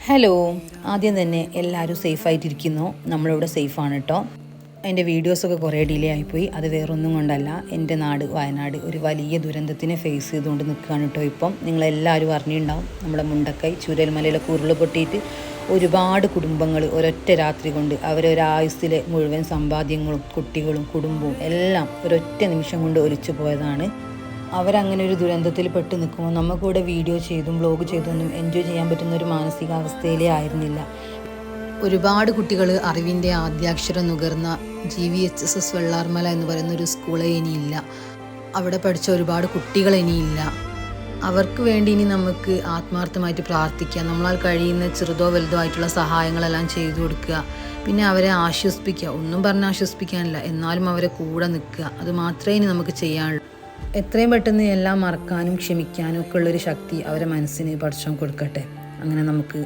Hello, ആദ്യം തന്നെ എല്ലാവരും സേഫായിട്ടിരിക്കുന്നു. നമ്മളിവിടെ സേഫാണ് കേട്ടോ. എൻ്റെ വീഡിയോസൊക്കെ കുറേ ഡിലേ ആയിപ്പോയി. അത് വേറൊന്നും കൊണ്ടല്ല, എൻ്റെ നാട് വയനാട് ഒരു വലിയ ദുരന്തത്തിനെ ഫേസ് ചെയ്തുകൊണ്ട് നിൽക്കുകയാണ് കേട്ടോ. ഇപ്പം നിങ്ങളെല്ലാവരും അറിഞ്ഞിട്ടുണ്ടാവും, നമ്മുടെ മുണ്ടക്കൈ ചൂരൽമലയിലൊക്കെ ഉരുൾ പൊട്ടിയിട്ട് ഒരുപാട് കുടുംബങ്ങൾ ഒരൊറ്റ രാത്രി കൊണ്ട് അവരൊരായുസ്സിലെ മുഴുവൻ സമ്പാദ്യങ്ങളും കുട്ടികളും കുടുംബവും എല്ലാം ഒരൊറ്റ നിമിഷം കൊണ്ട് ഒലിച്ചു പോയതാണ്. അവരങ്ങനെ ഒരു ദുരന്തത്തിൽ പെട്ട് നിൽക്കുമ്പോൾ നമുക്കിവിടെ വീഡിയോ ചെയ്തും വ്ലോഗ് ചെയ്തൊന്നും എൻജോയ് ചെയ്യാൻ പറ്റുന്ന ഒരു മാനസികാവസ്ഥയിലേ ആയിരുന്നില്ല. ഒരുപാട് കുട്ടികൾ അറിവിൻ്റെ ആദ്യാക്ഷരം നുകർന്ന GVHSS വെള്ളാർമല എന്ന് പറയുന്ന ഒരു സ്കൂളേ ഇനിയില്ല. അവിടെ പഠിച്ച ഒരുപാട് കുട്ടികൾ ഇനിയില്ല. അവർക്ക് വേണ്ടി ഇനി നമുക്ക് ആത്മാർത്ഥമായിട്ട് പ്രാർത്ഥിക്കുക, നമ്മളാൽ കഴിയുന്ന ചെറുതോ വലുതോ ആയിട്ടുള്ള സഹായങ്ങളെല്ലാം ചെയ്തു കൊടുക്കുക. പിന്നെ അവരെ ആശ്വസിപ്പിക്കുക, ഒന്നും പറഞ്ഞ് ആശ്വസിപ്പിക്കാനില്ല, എന്നാലും അവരെ കൂടെ നിൽക്കുക. അത് മാത്രമേ ഇനി നമുക്ക് ചെയ്യാനുള്ളൂ. എത്രയും പെട്ടെന്ന് എല്ലാം മറക്കാനും ക്ഷമിക്കാനും ഒക്കെ ഉള്ളൊരു ശക്തി അവരെ മനസ്സിന് പടച്ചോൻ കൊടുക്കട്ടെ. അങ്ങനെ നമുക്ക്